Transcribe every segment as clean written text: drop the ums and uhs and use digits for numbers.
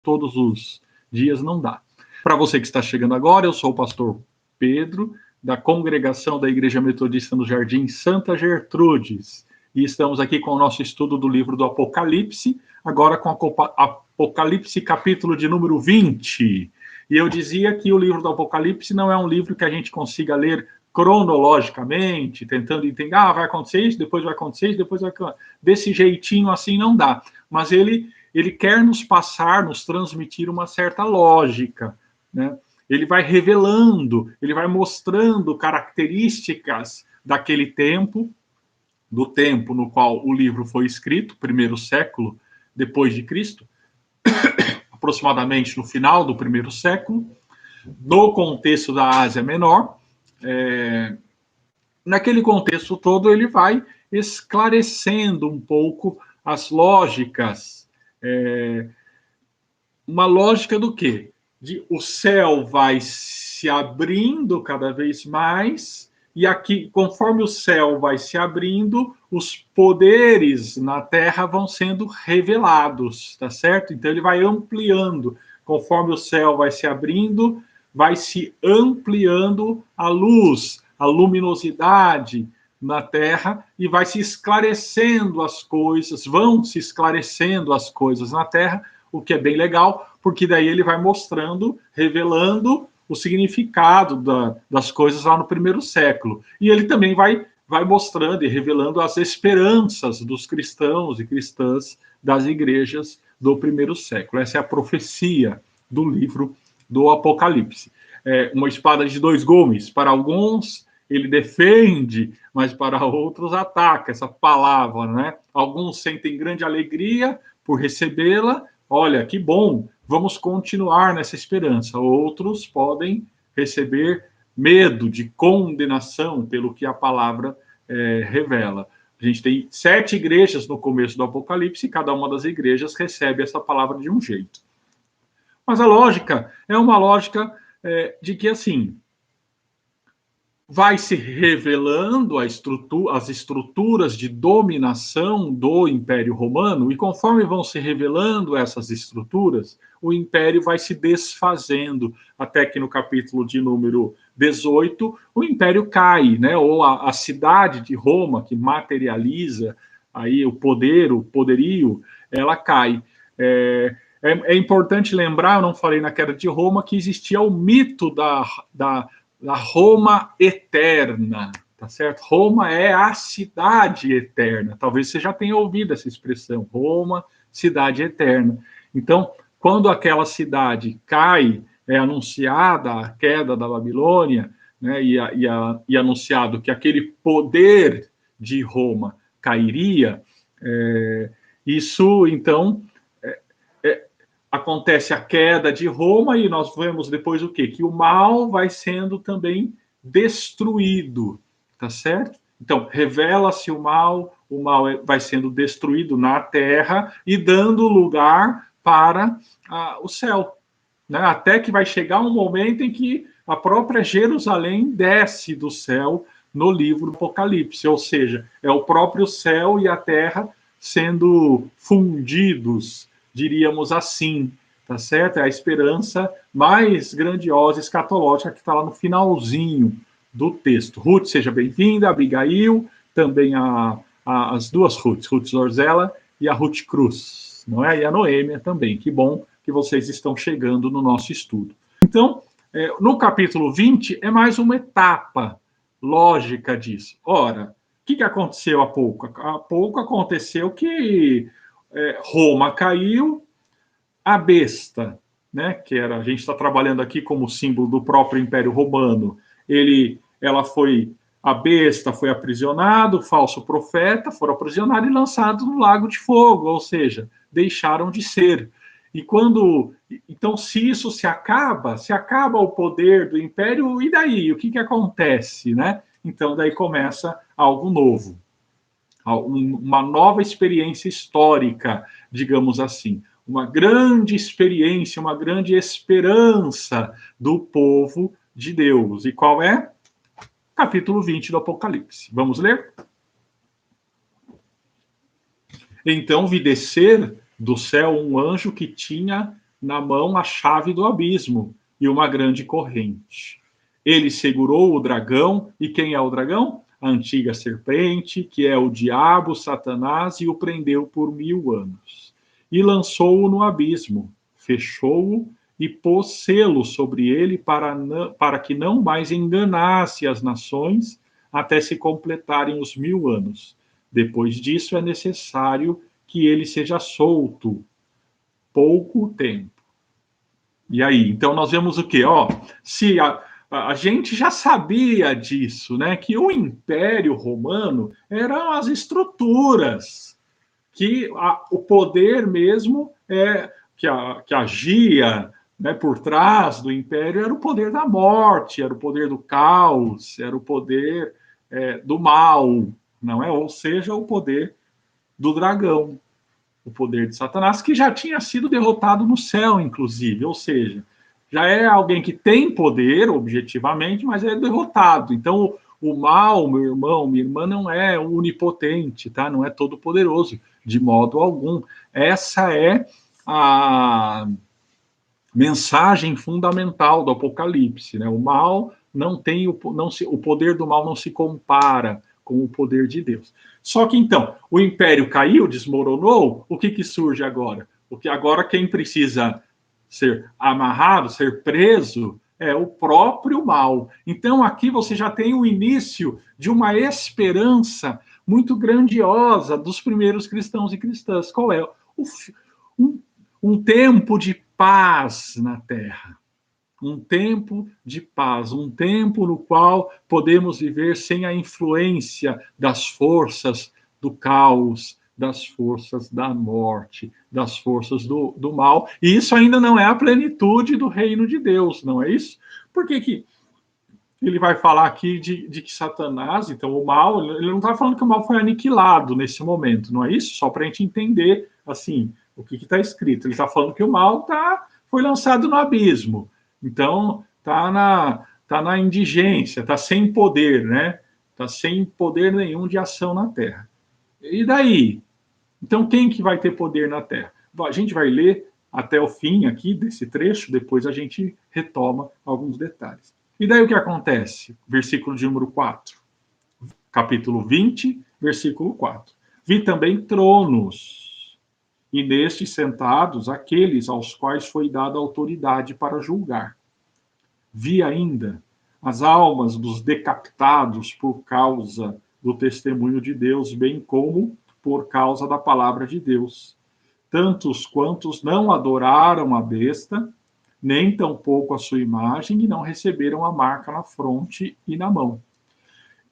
todos os dias não dá. Para você que está chegando agora, eu sou o pastor Pedro, da congregação da Igreja Metodista no Jardim Santa Gertrudes. E estamos aqui com o nosso estudo do livro do Apocalipse, agora com Apocalipse capítulo de número 20. E eu dizia que o livro do Apocalipse não é um livro que a gente consiga ler cronologicamente, tentando entender, vai acontecer isso, depois vai acontecer isso, depois vai acontecer. Desse jeitinho assim não dá. Mas ele quer nos passar, nos transmitir uma certa lógica, né? Ele vai revelando, ele vai mostrando características daquele tempo, do tempo no qual o livro foi escrito, primeiro século depois de Cristo, aproximadamente no final do primeiro século, no contexto da Ásia Menor. Naquele contexto todo, ele vai esclarecendo um pouco as lógicas. Uma lógica do quê? O céu vai se abrindo cada vez mais, e aqui, conforme o céu vai se abrindo, os poderes na Terra vão sendo revelados, tá certo? Então ele vai ampliando, conforme o céu vai se abrindo, vai se ampliando a luz, a luminosidade na Terra, e vai se esclarecendo as coisas, vão se esclarecendo as coisas na Terra, o que é bem legal, porque daí ele vai mostrando, revelando o significado das coisas lá no primeiro século. E ele também vai mostrando e revelando as esperanças dos cristãos e cristãs das igrejas do primeiro século. Essa é a profecia do livro do Apocalipse. Uma espada de dois gumes. Para alguns, ele defende, mas para outros ataca essa palavra, né? Alguns sentem grande alegria por recebê-la. Olha, que bom, vamos continuar nessa esperança. Outros podem receber medo de condenação pelo que a palavra revela. A gente tem 7 igrejas no começo do Apocalipse, e cada uma das igrejas recebe essa palavra de um jeito. Mas a lógica é uma lógica de que, assim, vai se revelando as estruturas de dominação do Império Romano, e conforme vão se revelando essas estruturas, o Império vai se desfazendo, até que no capítulo de número 18, o Império cai, né? Ou a cidade de Roma, que materializa aí o poderio, ela cai. É importante lembrar, eu não falei na queda de Roma, que existia o mito da Roma eterna, tá certo? Roma é a cidade eterna. Talvez você já tenha ouvido essa expressão, Roma, cidade eterna. Então, quando aquela cidade cai, é anunciada a queda da Babilônia, né, e anunciado que aquele poder de Roma cairia, isso, então, acontece a queda de Roma, e nós vemos depois o quê? Que o mal vai sendo também destruído, tá certo? Então, revela-se o mal vai sendo destruído na terra e dando lugar para o céu, né? Até que vai chegar um momento em que a própria Jerusalém desce do céu no livro do Apocalipse, ou seja, é o próprio céu e a terra sendo fundidos, diríamos assim, tá certo? É a esperança mais grandiosa, escatológica, que está lá no finalzinho do texto. Ruth, seja bem-vinda, Abigail, também as duas Ruths, Ruth Zorzella e a Ruth Cruz, não é? E a Noêmia também. Que bom que vocês estão chegando no nosso estudo. Então, no capítulo 20, é mais uma etapa lógica disso. Ora, o que aconteceu há pouco? Há pouco aconteceu que Roma caiu, a besta, né, que era, a gente está trabalhando aqui como símbolo do próprio Império Romano, a besta foi aprisionada, o falso profeta foram aprisionados e lançados no lago de fogo, ou seja, deixaram de ser. Então, se isso se acaba o poder do Império, e daí? O que acontece, né? Então, daí começa algo novo, uma nova experiência histórica, digamos assim, uma grande experiência, uma grande esperança do povo de Deus. E qual é? Capítulo 20 do Apocalipse. Vamos ler? Então vi descer do céu um anjo que tinha na mão a chave do abismo e uma grande corrente. Ele segurou o dragão, e quem é o dragão? A antiga serpente, que é o diabo, Satanás, e o prendeu por 1000 anos. E lançou-o no abismo, fechou-o e pôs selo sobre ele para que não mais enganasse as nações até se completarem os 1000 anos. Depois disso é necessário que ele seja solto pouco tempo. E aí, então nós vemos o quê? Se a gente já sabia disso, né? Que o Império Romano eram as estruturas, que o poder mesmo que agia, né, por trás do Império era o poder da morte, era o poder do caos, era o poder do mal, não é? Ou seja, o poder do dragão, o poder de Satanás, que já tinha sido derrotado no céu, inclusive, ou seja, já é alguém que tem poder, objetivamente, mas é derrotado. Então, o mal, meu irmão, minha irmã, não é onipotente, tá? Não é todo poderoso, de modo algum. Essa é a mensagem fundamental do Apocalipse, né? O mal não tem o poder do mal não se compara com o poder de Deus. Só que então, o império caiu, desmoronou, o que surge agora? Porque agora quem precisa ser amarrado, ser preso, é o próprio mal. Então aqui você já tem o início de uma esperança muito grandiosa dos primeiros cristãos e cristãs. Qual é? Um tempo de paz na Terra. Um tempo de paz, um tempo no qual podemos viver sem a influência das forças do caos, das forças da morte, das forças do mal. E isso ainda não é a plenitude do reino de Deus, não é isso? Por que ele vai falar aqui de que Satanás, então o mal, ele não está falando que o mal foi aniquilado nesse momento, não é isso? Só para a gente entender, assim, o que está escrito. Ele está falando que o mal foi lançado no abismo. Então, tá na indigência, tá sem poder, né? Tá sem poder nenhum de ação na Terra. E daí? Então, quem que vai ter poder na Terra? A gente vai ler até o fim aqui desse trecho, depois a gente retoma alguns detalhes. E daí o que acontece? Versículo de número 4. Capítulo 20, versículo 4. Vi também tronos, e nestes sentados aqueles aos quais foi dada autoridade para julgar. Vi ainda as almas dos decapitados por causa do testemunho de Deus, bem como por causa da palavra de Deus. Tantos quantos não adoraram a besta, nem tampouco a sua imagem, e não receberam a marca na fronte e na mão.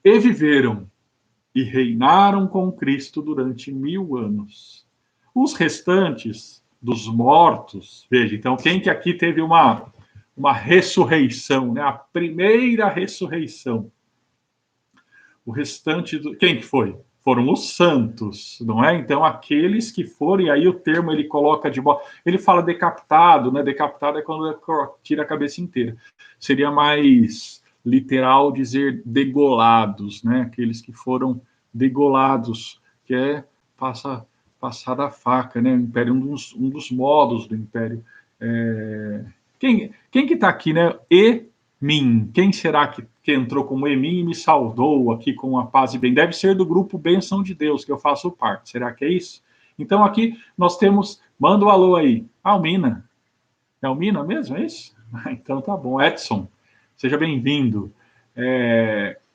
E viveram e reinaram com Cristo durante 1000 anos. Os restantes dos mortos, veja, então quem que aqui teve uma ressurreição, né? A primeira ressurreição. O restante quem que foi? Foram os santos, não é? Então aqueles que foram, e aí o termo ele coloca de volta, ele fala decapitado, né? Decapitado é quando tira a cabeça inteira. Seria mais literal dizer degolados, né? Aqueles que foram degolados, que é passar da faca, né? O império, um dos modos do império. Quem que está aqui, né? Mim. Quem será que entrou como Emim e me saudou aqui com a paz e bem? Deve ser do grupo Bênção de Deus, que eu faço parte. Será que é isso? Então aqui nós temos. Manda o alô aí. Almina. É Almina mesmo? É isso? Então tá bom. Edson, seja bem-vindo.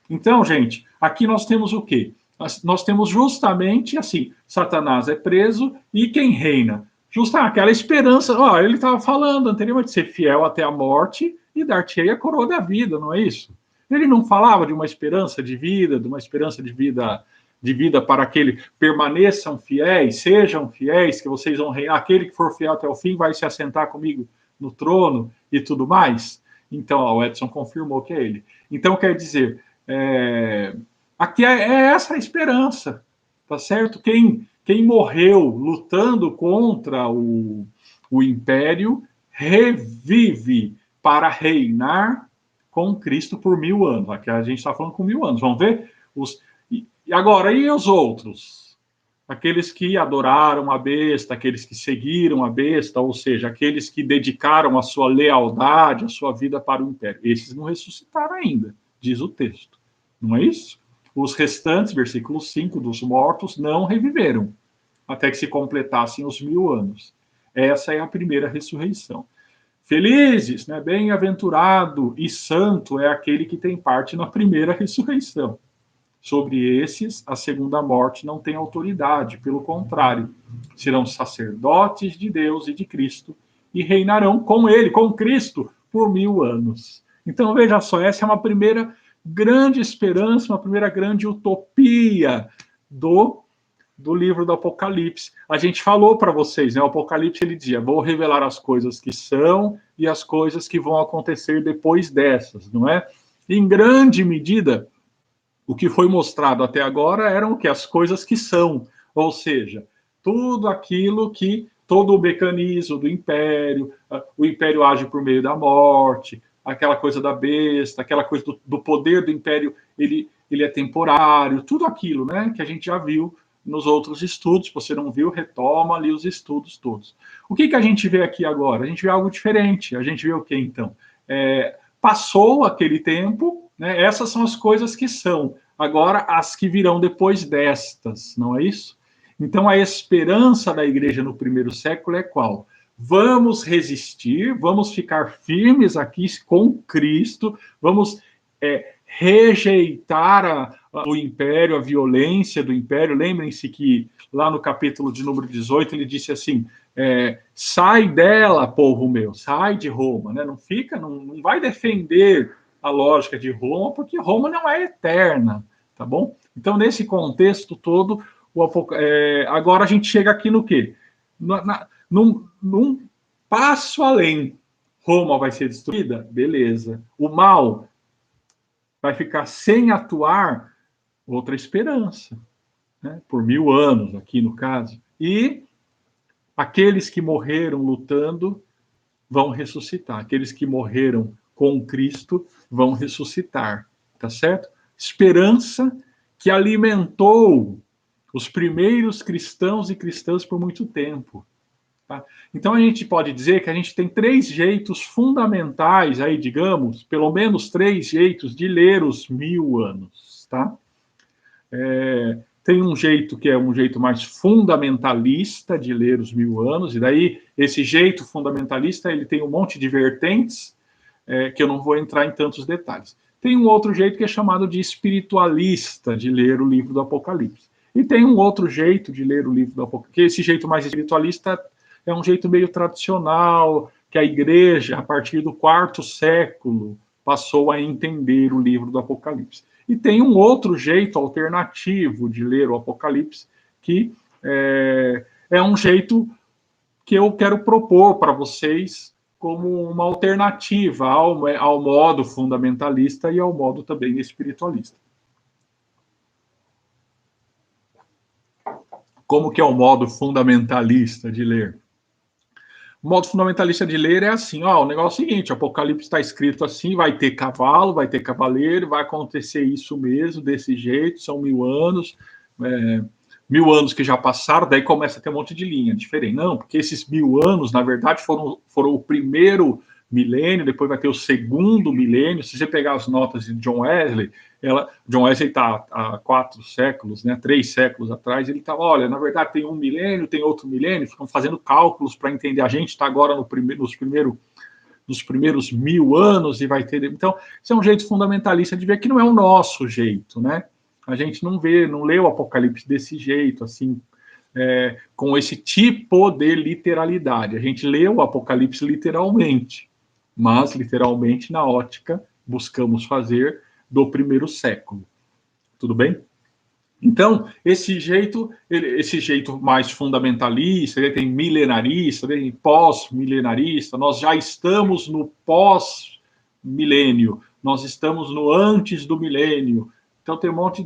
Então, gente, aqui nós temos o quê? Nós temos justamente assim: Satanás é preso e quem reina? Justamente aquela esperança. Ele estava falando anteriormente de ser fiel até a morte e dar-te-ei a coroa da vida, não é isso? Ele não falava de uma esperança de vida, de uma esperança de vida para aquele permaneçam fiéis, sejam fiéis, que vocês vão reinar. Aquele que for fiel até o fim vai se assentar comigo no trono e tudo mais. Então, o Edson confirmou que é ele. Então, quer dizer, aqui é essa a esperança, tá certo? Quem morreu lutando contra o império revive para reinar com Cristo por 1000 anos. Aqui a gente está falando com 1000 anos. Vamos ver? E agora, e os outros? Aqueles que adoraram a besta, aqueles que seguiram a besta, ou seja, aqueles que dedicaram a sua lealdade, a sua vida para o império. Esses não ressuscitaram ainda, diz o texto. Não é isso? Os restantes, versículo 5, dos mortos, não reviveram, até que se completassem os 1000 anos. Essa é a primeira ressurreição. Felizes, né? Bem-aventurado e santo é aquele que tem parte na primeira ressurreição. Sobre esses, a segunda morte não tem autoridade, pelo contrário, serão sacerdotes de Deus e de Cristo e reinarão com ele, com Cristo, por 1000 anos. Então, veja só, essa é uma primeira grande esperança, uma primeira grande utopia do livro do Apocalipse. A gente falou para vocês, né? O Apocalipse ele dizia: vou revelar as coisas que são e as coisas que vão acontecer depois dessas, não é? Em grande medida, o que foi mostrado até agora eram o que? As coisas que são, ou seja, tudo aquilo que, todo o mecanismo do império, o império age por meio da morte, aquela coisa da besta, aquela coisa do poder do império, ele é temporário, tudo aquilo, né, que a gente já viu nos outros estudos. Se você não viu, retoma ali os estudos todos. O que a gente vê aqui agora? A gente vê algo diferente. A gente vê o que, então? Passou aquele tempo, né? Essas são as coisas que são. Agora, as que virão depois destas, não é isso? Então, a esperança da igreja no primeiro século é qual? Vamos resistir, vamos ficar firmes aqui com Cristo, vamos rejeitar o império, a violência do império. Lembrem-se que lá no capítulo de número 18 ele disse assim: sai dela, povo meu, sai de Roma, né? Não fica, não vai defender a lógica de Roma, porque Roma não é eterna, tá bom? Então, nesse contexto todo, agora a gente chega aqui no quê? Num passo além. Roma vai ser destruída? Beleza. O mal vai ficar sem atuar? Outra esperança, né? Por 1000 anos, aqui no caso. E aqueles que morreram lutando vão ressuscitar. Aqueles que morreram com Cristo vão ressuscitar, tá certo? Esperança que alimentou os primeiros cristãos e cristãs por muito tempo. Tá? Então a gente pode dizer que a gente tem 3 jeitos fundamentais aí, digamos, pelo menos 3 jeitos de ler os 1000 anos, tá? Tem um jeito que é um jeito mais fundamentalista de ler os 1000 anos, e daí esse jeito fundamentalista ele tem um monte de vertentes, que eu não vou entrar em tantos detalhes. Tem um outro jeito que é chamado de espiritualista de ler o livro do Apocalipse. E tem um outro jeito de ler o livro do Apocalipse, que esse jeito mais espiritualista é um jeito meio tradicional, que a igreja, a partir do 4º século, passou a entender o livro do Apocalipse. E tem um outro jeito alternativo de ler o Apocalipse, que é um jeito que eu quero propor para vocês como uma alternativa ao modo fundamentalista e ao modo também espiritualista. Como que é o modo fundamentalista de ler? O modo fundamentalista de ler é assim, o negócio é o seguinte: o Apocalipse está escrito assim, vai ter cavalo, vai ter cavaleiro, vai acontecer isso mesmo, desse jeito, são 1000 anos, 1000 anos que já passaram, daí começa a ter um monte de linha diferente. Não, porque esses 1000 anos, na verdade, foram o primeiro milênio, depois vai ter o segundo milênio. Se você pegar as notas de John Wesley, John Wesley está há 4 séculos, né, 3 séculos atrás, ele estava, olha, na verdade tem um milênio, tem outro milênio, ficam fazendo cálculos para entender. A gente está agora nos primeiros 1000 anos e vai ter. Então, isso é um jeito fundamentalista de ver que não é o nosso jeito, né? A gente não lê o Apocalipse desse jeito, assim, com esse tipo de literalidade. A gente lê o Apocalipse literalmente, mas literalmente na ótica buscamos fazer do 1º século. Tudo bem? Então, esse jeito mais fundamentalista, ele tem milenarista, tem pós-milenarista. Nós já estamos no pós-milênio, nós estamos no antes do milênio. Então, tem um monte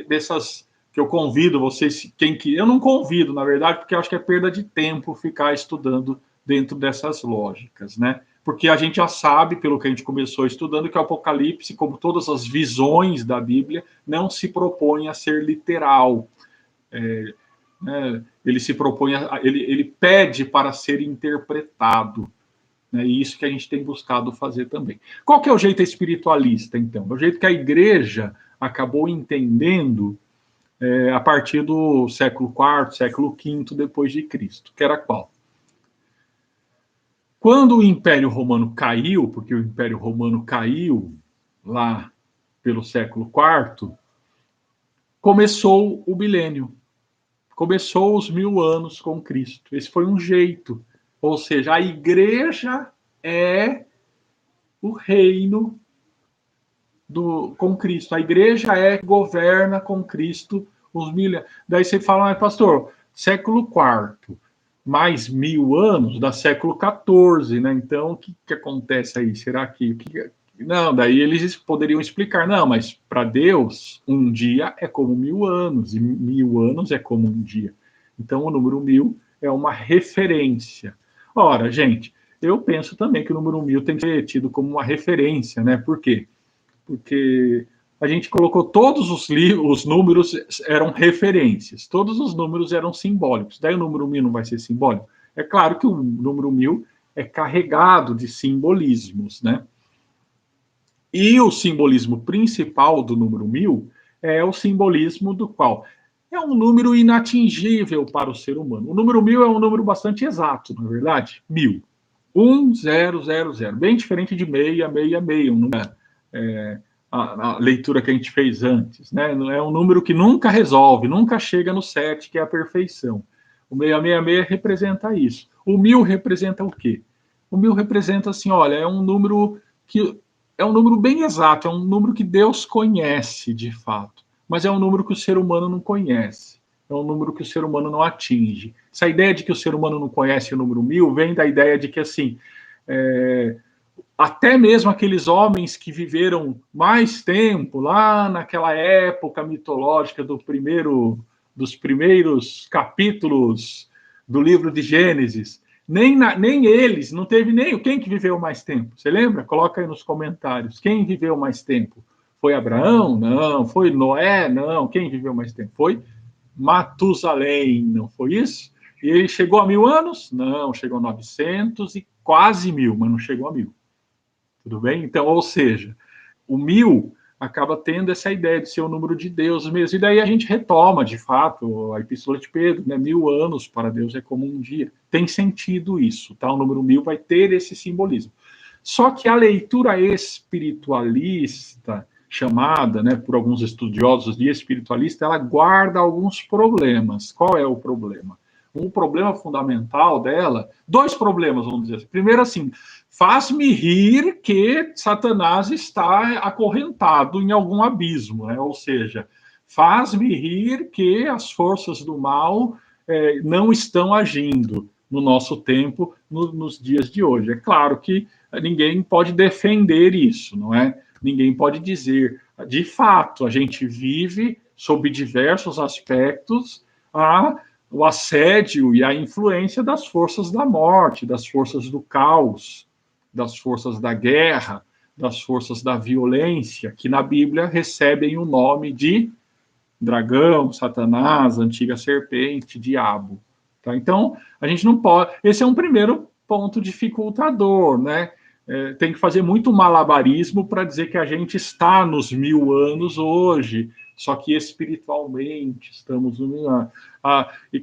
dessas que eu convido vocês, eu não convido, na verdade, porque eu acho que é perda de tempo ficar estudando dentro dessas lógicas, né? Porque a gente já sabe, pelo que a gente começou estudando, que o Apocalipse, como todas as visões da Bíblia, não se propõe a ser literal. né? Ele se propõe, ele pede para ser interpretado. Né? E isso que a gente tem buscado fazer também. Qual que é o jeito espiritualista, então? É o jeito que a igreja acabou entendendo a partir do século IV, século V depois de Cristo, que era qual? Quando o Império Romano caiu, porque o Império Romano caiu lá pelo século IV, começou o milênio, começou os 1000 anos com Cristo. Esse foi um jeito, ou seja, a igreja é o reino com Cristo. A igreja governa com Cristo os 1000 anos. Daí você fala, mas pastor, século IV, mais 1000 anos, dá século XIV, né? Então, o que acontece aí? Será que... Não, daí eles poderiam explicar, não, mas para Deus, um dia é como 1000 anos, e 1000 anos é como um dia. Então, o número 1000 é uma referência. Ora, gente, eu penso também que o número 1000 tem que ser tido como uma referência, né? Por quê? Porque a gente colocou todos os números eram referências, todos os números eram simbólicos. Daí o número 1000 não vai ser simbólico? É claro que o número 1000 é carregado de simbolismos, né? E o simbolismo principal do número 1000 é o simbolismo do qual é um número inatingível para o ser humano. O número 1000 é um número bastante exato, não é verdade? 1000. 1000, bem diferente de 666, um número, a leitura que a gente fez antes, né? É um número que nunca resolve, nunca chega no 7, que é a perfeição. O 666 representa isso. O 1000 representa o quê? O 1000 representa assim, olha, é um número que é um número bem exato, é um número que Deus conhece de fato, mas é um número que o ser humano não conhece. É um número que o ser humano não atinge. Essa ideia de que o ser humano não conhece o número 1000 vem da ideia de que assim, até mesmo aqueles homens que viveram mais tempo, lá naquela época mitológica dos primeiros capítulos do livro de Gênesis, nem eles, não teve nem quem que viveu mais tempo. Você lembra? Coloca aí nos comentários. Quem viveu mais tempo? Foi Abraão? Não. Foi Noé? Não. Quem viveu mais tempo? Foi Matusalém, não foi isso? E ele chegou a 1000 anos? Não, chegou a 900 e quase 1000, mas não chegou a 1000. Tudo bem? Então, ou seja, o 1000 acaba tendo essa ideia de ser o número de Deus mesmo. E daí a gente retoma, de fato, a Epístola de Pedro, né? 1000 anos para Deus é como um dia. Tem sentido isso, tá? O número 1000 vai ter esse simbolismo. Só que a leitura espiritualista, chamada, né, por alguns estudiosos de espiritualista, ela guarda alguns problemas. Qual é o problema? Um problema fundamental dela, dois problemas, vamos dizer assim. Primeiro, assim, faz-me rir que Satanás está acorrentado em algum abismo, né? Ou seja, faz-me rir que as forças do mal não estão agindo no nosso tempo, nos dias de hoje. É claro que ninguém pode defender isso, não é? Ninguém pode dizer. De fato, a gente vive sob diversos aspectos o assédio e a influência das forças da morte, das forças do caos, das forças da guerra, das forças da violência, que na Bíblia recebem o nome de dragão, Satanás, antiga serpente, diabo. Tá? Então, a gente não pode. Esse é um primeiro ponto dificultador, né? Tem que fazer muito malabarismo para dizer que a gente está nos 1000 anos hoje, só que espiritualmente estamos no 1000 anos. E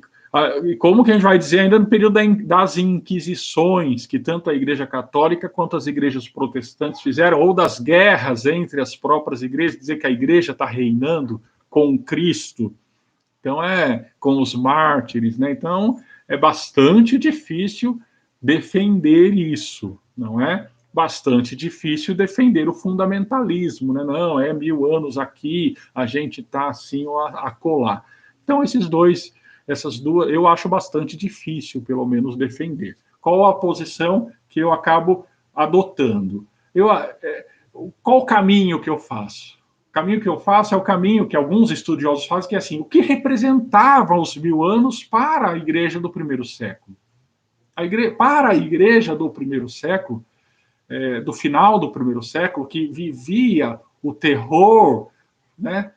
como que a gente vai dizer ainda no período das inquisições, que tanto a Igreja Católica quanto as igrejas protestantes fizeram, ou das guerras entre as próprias igrejas, dizer que a igreja está reinando com Cristo, então com os mártires, né? Então é bastante difícil defender isso, não é? Bastante difícil defender o fundamentalismo, né? Não, 1000 anos aqui, a gente está assim ou acolá. Então essas duas, eu acho bastante difícil, pelo menos, defender. Qual a posição que eu acabo adotando? Qual o caminho que eu faço? O caminho que eu faço é o caminho que alguns estudiosos fazem, que é assim, o que representavam os 1000 anos para a igreja do primeiro século? Para a igreja do primeiro século, do final do primeiro século, que vivia o terror, né,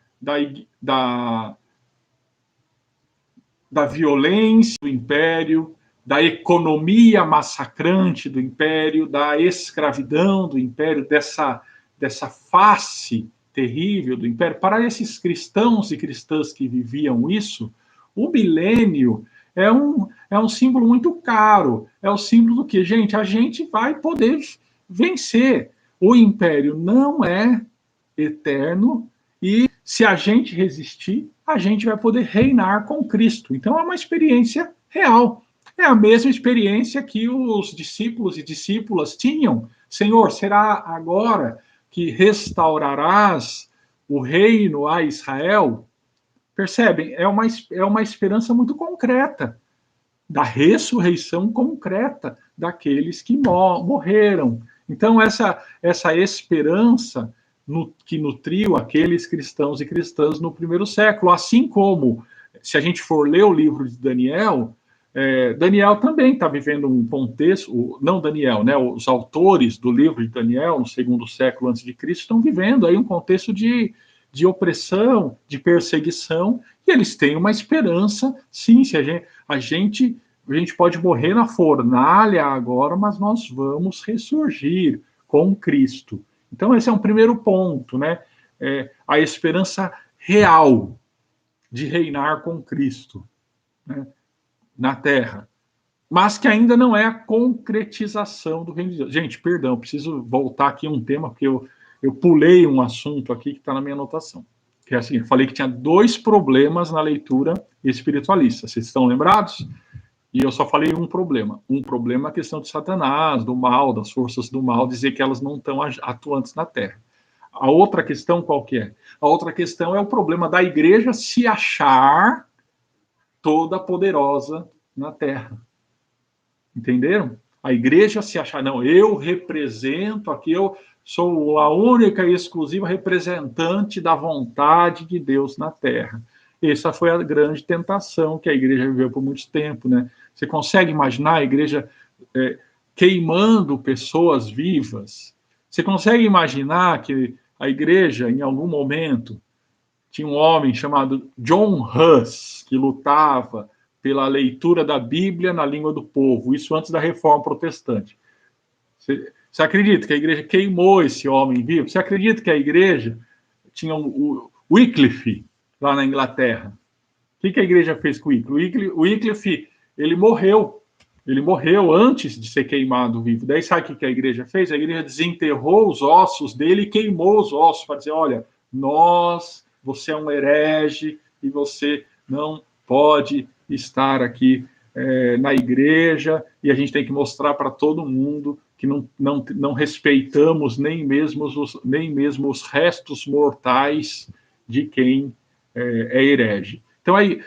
da violência do império, da economia massacrante do império, da escravidão do império, dessa face terrível do império. Para esses cristãos e cristãs que viviam isso, o milênio é um símbolo muito caro. É o símbolo do que, gente? A gente vai poder vencer. O império não é eterno e se a gente resistir, a gente vai poder reinar com Cristo. Então é uma experiência real. É a mesma experiência que os discípulos e discípulas tinham. Senhor, será agora que restaurarás o reino a Israel? Percebem? É uma esperança muito concreta da ressurreição concreta daqueles que morreram. Então, essa esperança que nutriu aqueles cristãos e cristãs no primeiro século, assim como, se a gente for ler o livro de Daniel, Daniel também está vivendo um contexto, não Daniel, né, os autores do livro de Daniel, no segundo século antes de Cristo, estão vivendo aí um contexto de opressão, de perseguição, e eles têm uma esperança, sim, se a gente pode morrer na fornalha agora, mas nós vamos ressurgir com Cristo. Então, esse é um primeiro ponto, né? A esperança real de reinar com Cristo, né, na Terra, mas que ainda não é a concretização do reino de Deus. Gente, perdão, preciso voltar aqui um tema, porque eu pulei um assunto aqui que está na minha anotação. Que é assim, eu falei que tinha 2 problemas na leitura espiritualista. Vocês estão lembrados? E eu só falei um problema. Um problema é a questão de Satanás, do mal, das forças do mal, dizer que elas não estão atuantes na Terra. A outra questão qual que é? A outra questão é o problema da igreja se achar toda poderosa na Terra. Entenderam? A igreja se achar, não, eu represento aqui, eu sou a única e exclusiva representante da vontade de Deus na Terra. Essa foi a grande tentação que a igreja viveu por muito tempo, né? Você consegue imaginar a igreja queimando pessoas vivas? Você consegue imaginar que a igreja, em algum momento, tinha um homem chamado John Huss, que lutava pela leitura da Bíblia na língua do povo, isso antes da Reforma Protestante. Você acredita que a igreja queimou esse homem vivo? Você acredita que a igreja tinha o Wycliffe lá na Inglaterra? O que a igreja fez com o Wycliffe? O Wycliffe, ele morreu. Ele morreu antes de ser queimado vivo. Daí sabe o que a igreja fez? A igreja desenterrou os ossos dele e queimou os ossos para dizer, olha, você é um herege e você não pode estar aqui na igreja, e a gente tem que mostrar para todo mundo que não respeitamos nem mesmo os restos mortais de quem é herege. Então, aí,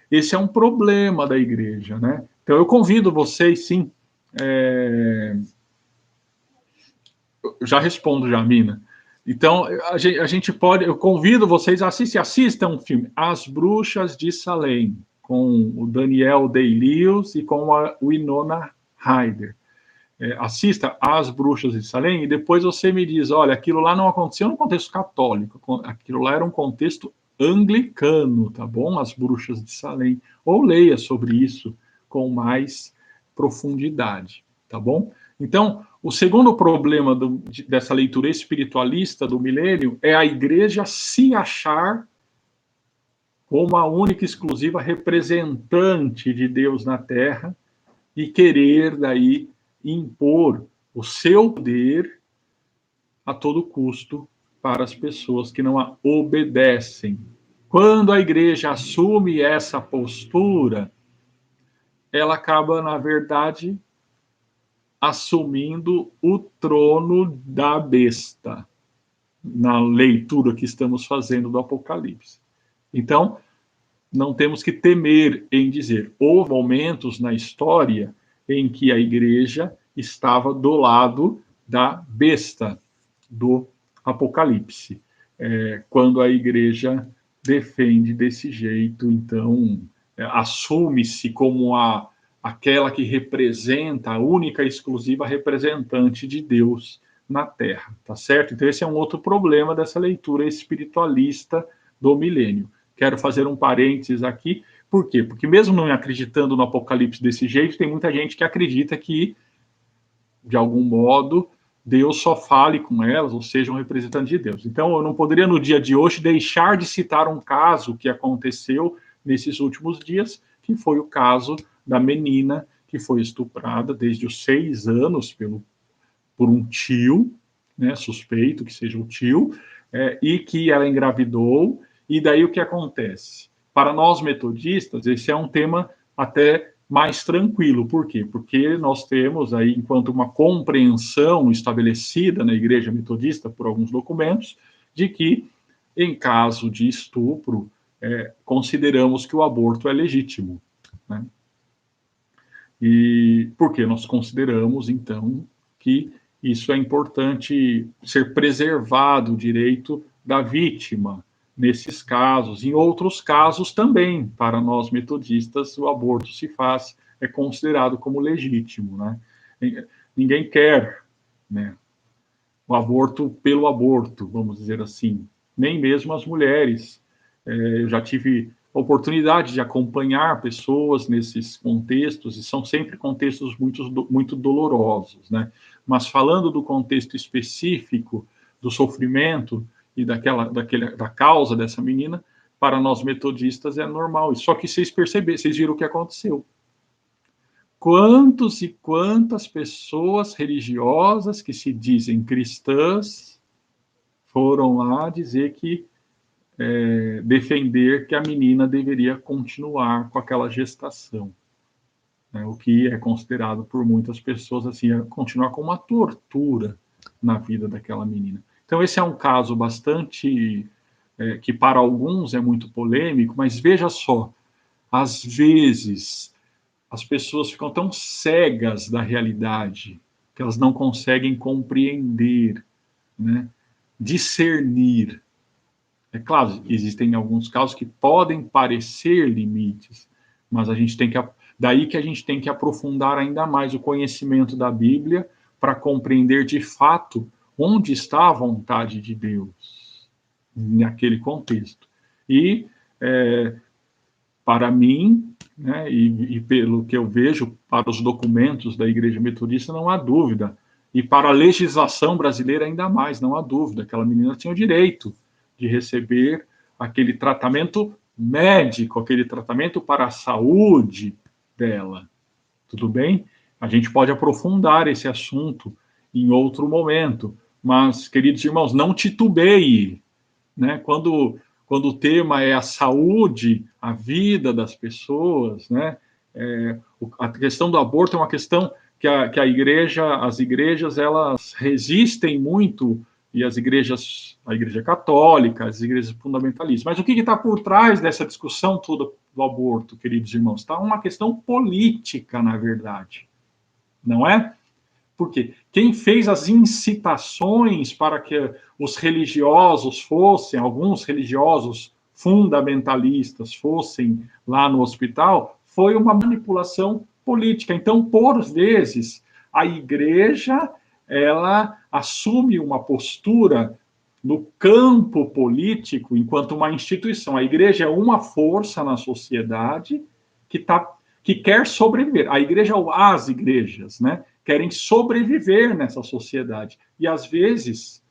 esse é um problema da igreja, né? Então, eu convido vocês, sim. Já respondo, já, Mina. Então, a gente pode. Eu convido vocês a assistam um filme, As Bruxas de Salem, com o Daniel Day-Lewis e com a Winona Ryder. Assista As Bruxas de Salem e depois você me diz: olha, aquilo lá não aconteceu no contexto católico, aquilo lá era um contexto anglicano, tá bom? As Bruxas de Salem. Ou leia sobre isso com mais profundidade, tá bom? Então, o segundo problema dessa leitura espiritualista do milênio é a igreja se achar como a única e exclusiva representante de Deus na Terra e querer daí impor o seu poder a todo custo para as pessoas que não a obedecem. Quando a igreja assume essa postura, ela acaba, na verdade, assumindo o trono da besta, na leitura que estamos fazendo do Apocalipse. Então, não temos que temer em dizer, houve momentos na história em que a igreja estava do lado da besta do Apocalipse. Quando a igreja defende desse jeito, então assume-se como aquela que representa, a única e exclusiva representante de Deus na Terra, tá certo? Então esse é um outro problema dessa leitura espiritualista do milênio. Quero fazer um parênteses aqui, Por quê? Porque mesmo não acreditando no Apocalipse desse jeito, tem muita gente que acredita que, de algum modo, Deus só fale com elas, ou seja, um representante de Deus. Então, eu não poderia, no dia de hoje, deixar de citar um caso que aconteceu nesses últimos dias, que foi o caso da menina que foi estuprada desde os 6 anos por um tio, né, suspeito que seja o tio, e que ela engravidou. E daí o que acontece? Para nós metodistas, esse é um tema até mais tranquilo. Por quê? Porque nós temos aí, enquanto uma compreensão estabelecida na Igreja Metodista por alguns documentos, de que, em caso de estupro, consideramos que o aborto é legítimo, né? E porque nós consideramos, então, que isso é importante ser preservado o direito da vítima nesses casos. Em outros casos também, para nós metodistas, o aborto se faz, é considerado como legítimo, né? Ninguém quer, né, o aborto pelo aborto, vamos dizer assim. Nem mesmo as mulheres. Eu já tive a oportunidade de acompanhar pessoas nesses contextos, e são sempre contextos muito dolorosos, né? Mas falando do contexto específico do sofrimento e da causa dessa menina, para nós metodistas é normal. Só que vocês perceberam, vocês viram o que aconteceu. Quantos e quantas pessoas religiosas que se dizem cristãs foram lá dizer que defender que a menina deveria continuar com aquela gestação, né? O que é considerado por muitas pessoas assim, continuar com uma tortura na vida daquela menina. Então esse é um caso bastante que para alguns é muito polêmico, mas veja só, às vezes as pessoas ficam tão cegas da realidade que elas não conseguem compreender, né? Discernir. É claro, existem alguns casos que podem parecer limites, mas a gente tem que, daí que a gente tem que aprofundar ainda mais o conhecimento da Bíblia para compreender de fato onde está a vontade de Deus naquele contexto. E para mim, né, e pelo que eu vejo para os documentos da Igreja Metodista, não há dúvida. E para a legislação brasileira, ainda mais, não há dúvida. Aquela menina tinha o direito de receber aquele tratamento médico, aquele tratamento para a saúde dela. Tudo bem? A gente pode aprofundar esse assunto em outro momento. Mas, queridos irmãos, não titubeie, né? Quando o tema é a saúde, a vida das pessoas, né? A questão do aborto é uma questão que a igreja, as igrejas, elas resistem muito, e a igreja católica, as igrejas fundamentalistas. Mas o que está por trás dessa discussão toda do aborto, queridos irmãos? Está uma questão política, na verdade, não é? Porque quem fez as incitações para que os religiosos fossem, alguns religiosos fundamentalistas fossem lá no hospital, foi uma manipulação política. Então, por vezes, a igreja ela assume uma postura no campo político enquanto uma instituição. A igreja é uma força na sociedade que quer sobreviver. A igreja ou as igrejas, né? Querem sobreviver nessa sociedade. E, às vezes,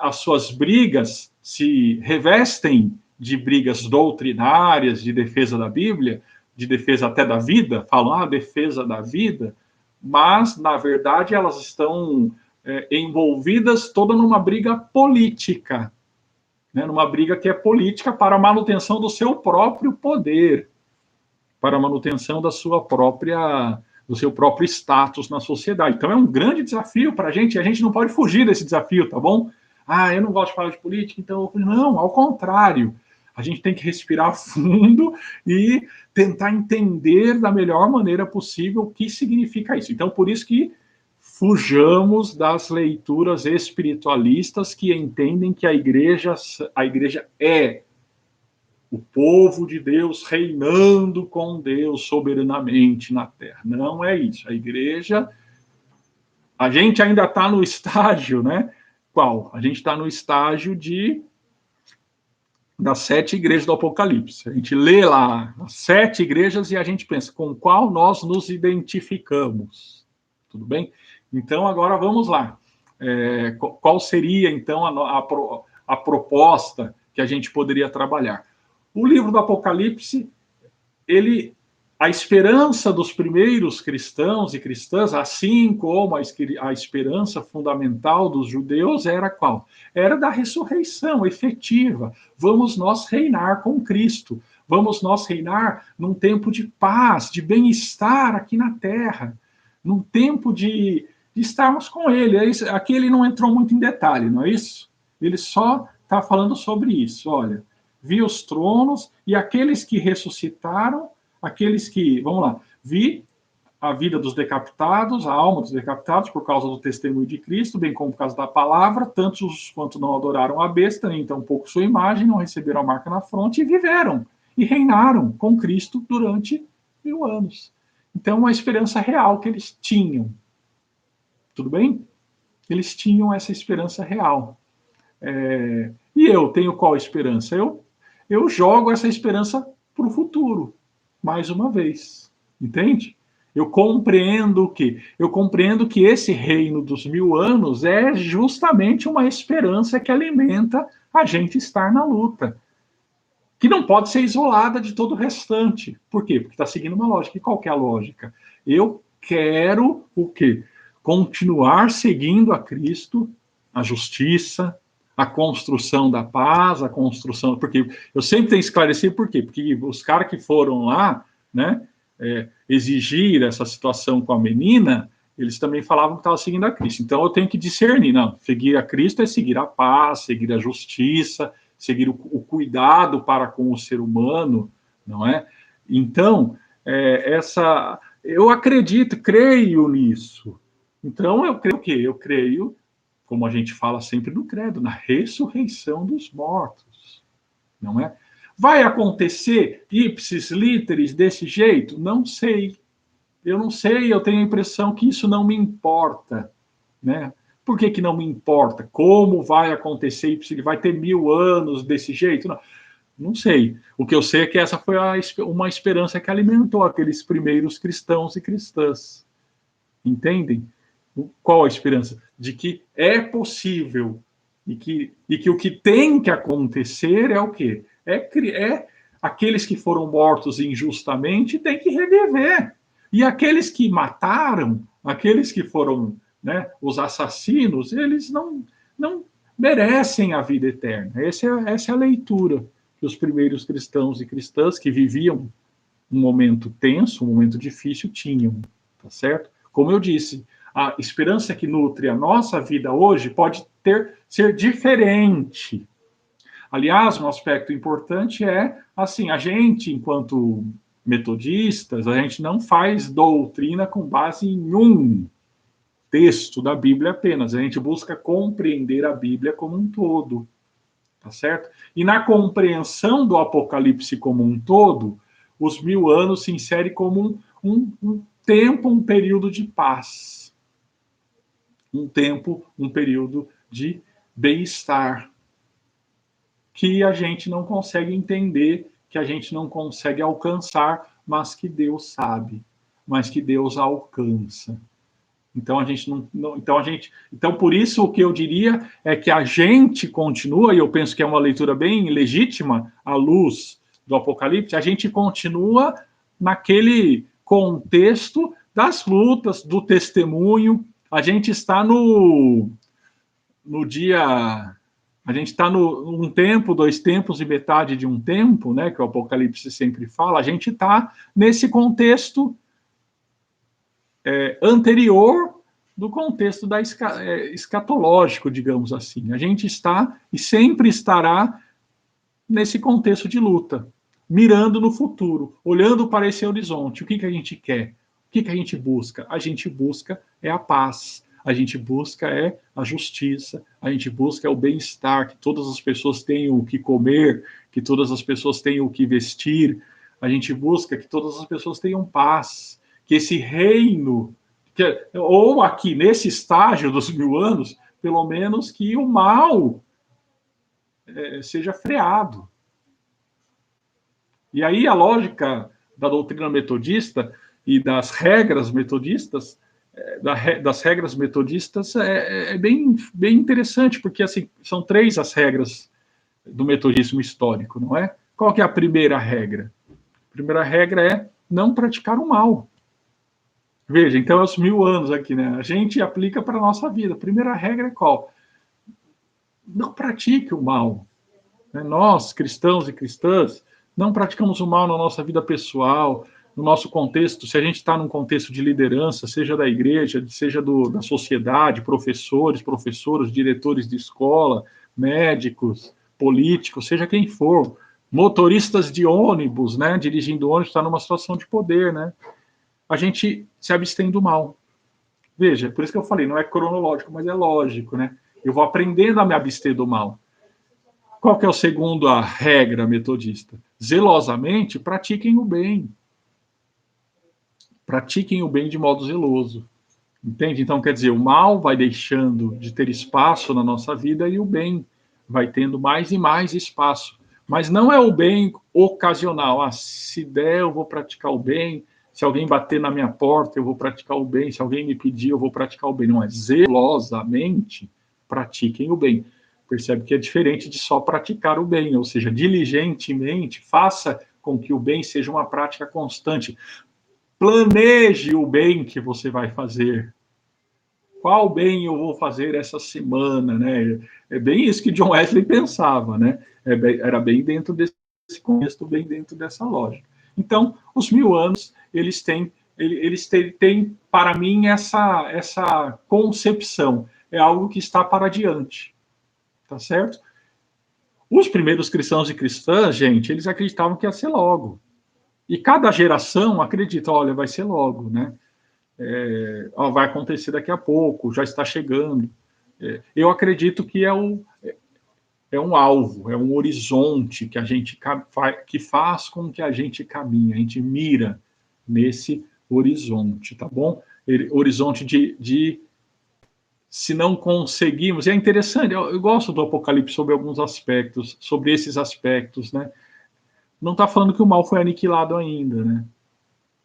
as suas brigas se revestem de brigas doutrinárias, de defesa da Bíblia, de defesa até da vida, falam defesa da vida, mas, na verdade, elas estão envolvidas toda numa briga política, né? Numa briga que é política para a manutenção do seu próprio poder, para a manutenção da sua própria do seu próprio status na sociedade. Então é um grande desafio para a gente, e a gente não pode fugir desse desafio, tá bom? Eu não gosto de falar de política, então não, ao contrário. A gente tem que respirar fundo e tentar entender da melhor maneira possível o que significa isso. Então, por isso que fujamos das leituras espiritualistas que entendem que a igreja é o povo de Deus reinando com Deus soberanamente na terra. Não é isso. A igreja, a gente ainda está no estágio, né? Qual? A gente está no estágio das 7 igrejas do Apocalipse. A gente lê lá as 7 igrejas e a gente pensa, com qual nós nos identificamos? Tudo bem? Então, agora vamos lá. Qual seria, então, a proposta que a gente poderia trabalhar? O livro do Apocalipse, a esperança dos primeiros cristãos e cristãs, assim como a esperança fundamental dos judeus, era qual? Era da ressurreição efetiva. Vamos nós reinar com Cristo. Vamos nós reinar num tempo de paz, de bem-estar aqui na terra. Num tempo de estarmos com Ele. Aqui ele não entrou muito em detalhe, não é isso? Ele só está falando sobre isso. Olha, vi os tronos e aqueles que ressuscitaram, aqueles que, vamos lá, vi a vida dos decapitados, a alma dos decapitados, por causa do testemunho de Cristo, bem como por causa da palavra, tantos quanto não adoraram a besta, nem tampouco sua imagem, não receberam a marca na fronte, e viveram, e reinaram com Cristo durante 1000 anos. Então, uma esperança real que eles tinham. Tudo bem? Eles tinham essa esperança real. E eu tenho qual esperança? Eu jogo essa esperança para o futuro, mais uma vez. Entende? Eu compreendo o quê? Eu compreendo que esse reino dos 1000 anos é justamente uma esperança que alimenta a gente estar na luta, que não pode ser isolada de todo o restante. Por quê? Porque está seguindo uma lógica. E qual que é a lógica? Eu quero o quê? Continuar seguindo a Cristo, a justiça, a construção da paz, a construção... Porque eu sempre tenho que esclarecer por quê? Porque os caras que foram lá, né, exigir essa situação com a menina, eles também falavam que estavam seguindo a Cristo. Então eu tenho que discernir. Não, seguir a Cristo é seguir a paz, seguir a justiça, seguir o cuidado para com o ser humano, não é? Então, eu acredito, creio nisso. Então, eu creio o quê? Eu creio, como a gente fala sempre no credo, na ressurreição dos mortos, não é? Vai acontecer ipsis literis desse jeito? Não sei. Eu não sei, eu tenho a impressão que isso não me importa, né? Por que não me importa? Como vai acontecer? Ele vai ter 1000 anos desse jeito? Não sei. O que eu sei é que essa foi uma esperança que alimentou aqueles primeiros cristãos e cristãs. Entendem? Qual a esperança? De que é possível e que o que tem que acontecer é o quê? Aqueles que foram mortos injustamente têm que reviver. E aqueles que mataram, aqueles que foram, né, os assassinos, eles não merecem a vida eterna. Essa é a leitura que os primeiros cristãos e cristãs que viviam um momento tenso, um momento difícil, tinham. Tá certo? Como eu disse, a esperança que nutre a nossa vida hoje pode ser diferente. Aliás, um aspecto importante é, assim, a gente, enquanto metodistas, a gente não faz doutrina com base em um texto da Bíblia apenas. A gente busca compreender a Bíblia como um todo, tá certo? E na compreensão do Apocalipse como um todo, os 1000 anos se insere como um tempo, um período de paz. Um tempo, um período de bem-estar, que a gente não consegue entender, que a gente não consegue alcançar, mas que Deus sabe, mas que Deus alcança. Então então por isso o que eu diria é que a gente continua, e eu penso que é uma leitura bem legítima à luz do Apocalipse, a gente continua naquele contexto das lutas, do testemunho. A gente está no dia... A gente está num tempo, 2 tempos e metade de um tempo, né, que o Apocalipse sempre fala. A gente está nesse contexto anterior do contexto escatológico, digamos assim. A gente está e sempre estará nesse contexto de luta, mirando no futuro, olhando para esse horizonte. O que a gente quer? O que a gente busca? A gente busca a paz, a gente busca a justiça, a gente busca o bem-estar, que todas as pessoas tenham o que comer, que todas as pessoas tenham o que vestir, a gente busca que todas as pessoas tenham paz, que esse reino, ou aqui nesse estágio dos 1000 anos, pelo menos que o mal seja freado, E aí a lógica da doutrina metodista e das regras metodistas, das regras metodistas é bem interessante, porque assim, são 3 as regras do metodismo histórico, não é? Qual que é a primeira regra? A primeira regra é não praticar o mal. Veja, então é os 1000 anos aqui, né? A gente aplica para a nossa vida. A primeira regra é qual? Não pratique o mal. Nós, cristãos e cristãs, não praticamos o mal na nossa vida pessoal, no nosso contexto. Se a gente está num contexto de liderança, seja da igreja, seja da sociedade, professores, professoras, diretores de escola, médicos, políticos, seja quem for, motoristas de ônibus, né, dirigindo ônibus, está numa situação de poder, né? A gente se abstém do mal. Veja, por isso que eu falei, não é cronológico, mas é lógico, né? Eu vou aprendendo a me abster do mal. Qual que é o segundo a regra metodista? Zelosamente pratiquem o bem. Pratiquem o bem de modo zeloso. Entende? Então, quer dizer, o mal vai deixando de ter espaço na nossa vida e o bem vai tendo mais e mais espaço. Mas não é o bem ocasional. Ah, se der, eu vou praticar o bem. Se alguém bater na minha porta, eu vou praticar o bem. Se alguém me pedir, eu vou praticar o bem. Não é zelosamente pratiquem o bem. Percebe que é diferente de só praticar o bem, ou seja, diligentemente, faça com que o bem seja uma prática constante. Planeje o bem que você vai fazer. Qual bem eu vou fazer essa semana, né? É bem isso que John Wesley pensava, né? Era bem dentro desse contexto, bem dentro dessa lógica. Então, os 1000 anos, eles têm para mim, essa concepção. É algo que está para diante, tá certo? Os primeiros cristãos e cristãs, gente, eles acreditavam que ia ser logo. E cada geração acredita, olha, vai ser logo, né? Vai acontecer daqui a pouco, já está chegando. Eu acredito que é um alvo, é um horizonte que a gente que faz com que a gente caminhe, a gente mira nesse horizonte, tá bom? Horizonte de se não conseguimos, e é interessante, eu gosto do Apocalipse sobre alguns aspectos, sobre esses aspectos, né? Não está falando que o mal foi aniquilado ainda, né?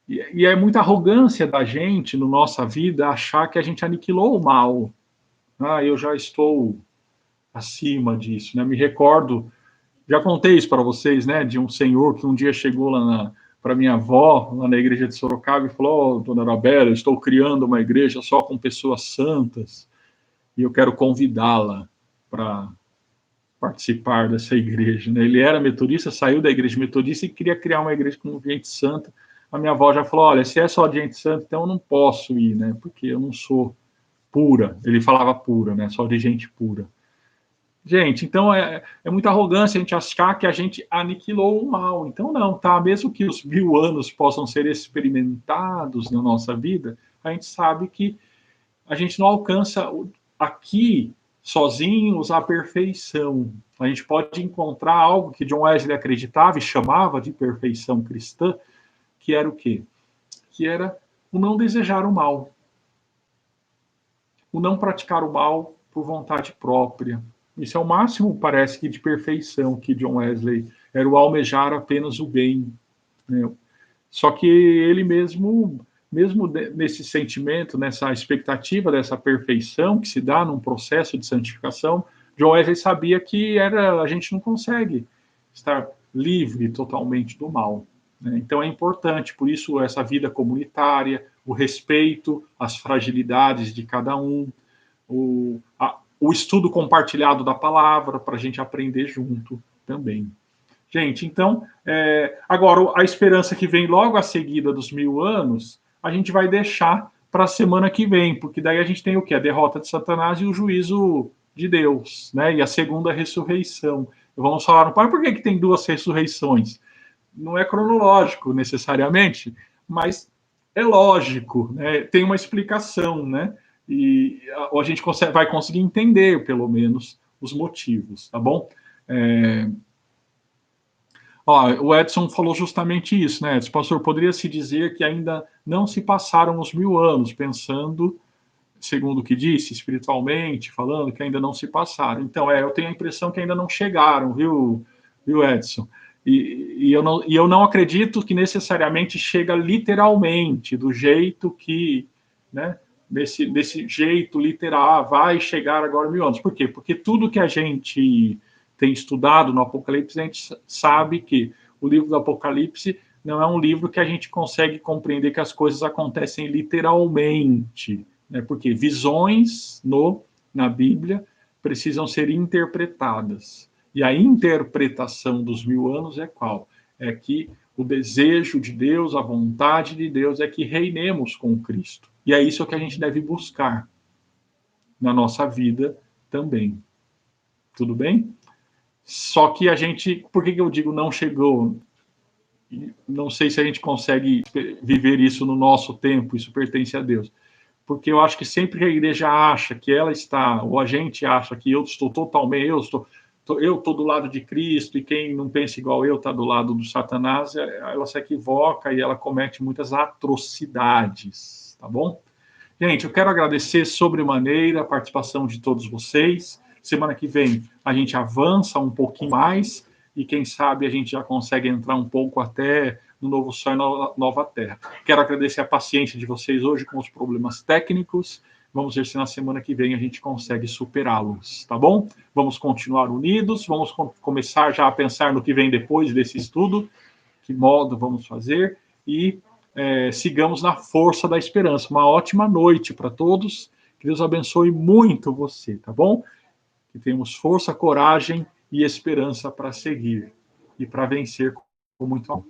E é muita arrogância da gente, na nossa vida, achar que a gente aniquilou o mal. Ah, eu já estou acima disso, né? Me recordo, já contei isso para vocês, né? De um senhor que um dia chegou lá para minha avó, lá na igreja de Sorocaba, e falou: oh, dona Arabella, eu estou criando uma igreja só com pessoas santas e eu quero convidá-la para participar dessa igreja, né? Ele era metodista, saiu da igreja metodista e queria criar uma igreja com gente santa. A minha avó já falou: olha, se é só de gente santa, então eu não posso ir, né? Porque eu não sou pura. Ele falava pura, né? Só de gente pura. Gente, então é muita arrogância a gente achar que a gente aniquilou o mal. Então, não, tá? Mesmo que os 1000 anos possam ser experimentados na nossa vida, a gente sabe que a gente não alcança aqui sozinhos a perfeição. A gente pode encontrar algo que John Wesley acreditava e chamava de perfeição cristã, que era o quê? Que era o não desejar o mal, o não praticar o mal por vontade própria. Isso é o máximo, parece que, de perfeição que John Wesley era, o almejar apenas o bem, né? Só que ele mesmo nesse sentimento, nessa expectativa dessa perfeição que se dá num processo de santificação, John Wesley sabia que a gente não consegue estar livre totalmente do mal, né? Então é importante, por isso, essa vida comunitária, o respeito às fragilidades de cada um, o estudo compartilhado da palavra, para a gente aprender junto também. Gente, então, agora, a esperança que vem logo a seguida dos 1000 anos, a gente vai deixar para a semana que vem, porque daí a gente tem o quê? A derrota de Satanás e o juízo de Deus, né? E a segunda ressurreição. Vamos falar, por que tem 2 ressurreições? Não é cronológico necessariamente, mas é lógico, né? Tem uma explicação, né? E a gente vai conseguir entender, pelo menos, os motivos, tá bom? O Edson falou justamente isso, né? Pastor, poderia-se dizer que ainda não se passaram os 1000 anos, pensando, segundo o que disse, espiritualmente, falando que ainda não se passaram. Então, eu tenho a impressão que ainda não chegaram, viu Edson? E eu não acredito que necessariamente chega literalmente, do jeito que, né, desse jeito literal, vai chegar agora 1000 anos. Por quê? Porque tudo que a gente tem estudado no Apocalipse, a gente sabe que o livro do Apocalipse não é um livro que a gente consegue compreender que as coisas acontecem literalmente, né? Porque visões na Bíblia precisam ser interpretadas. E a interpretação dos 1000 anos é qual? É que o desejo de Deus, a vontade de Deus é que reinemos com Cristo. E é isso que a gente deve buscar na nossa vida também. Tudo bem? Só que a gente, por que eu digo não chegou? Não sei se a gente consegue viver isso no nosso tempo, isso pertence a Deus. Porque eu acho que sempre que a igreja acha que ela está, ou a gente acha que eu estou totalmente, eu estou do lado de Cristo, e quem não pensa igual eu está do lado do Satanás, ela se equivoca e ela comete muitas atrocidades, tá bom? Gente, eu quero agradecer sobremaneira a participação de todos vocês. Semana que vem a gente avança um pouquinho mais e quem sabe a gente já consegue entrar um pouco até no novo céu e nova terra. Quero agradecer a paciência de vocês hoje com os problemas técnicos. Vamos ver se na semana que vem a gente consegue superá-los, tá bom? Vamos continuar unidos, vamos começar já a pensar no que vem depois desse estudo, que modo vamos fazer e sigamos na força da esperança. Uma ótima noite para todos. Que Deus abençoe muito você, tá bom? Que tenhamos força, coragem e esperança para seguir e para vencer com muito amor.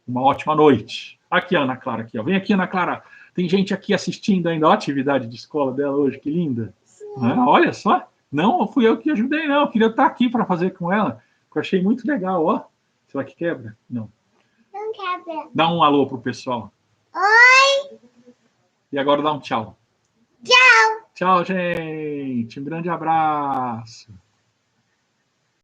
Uma ótima noite. Aqui a Ana Clara, aqui, ó. Vem aqui, Ana Clara. Tem gente aqui assistindo ainda a atividade de escola dela hoje, que linda. Olha só. Não fui eu que ajudei, não. Eu queria estar aqui para fazer com ela. Eu achei muito legal, ó. Será que quebra? Não. Não quebra. Dá um alô pro pessoal. Oi! E agora dá um tchau. Tchau! Tchau, gente! Um grande abraço!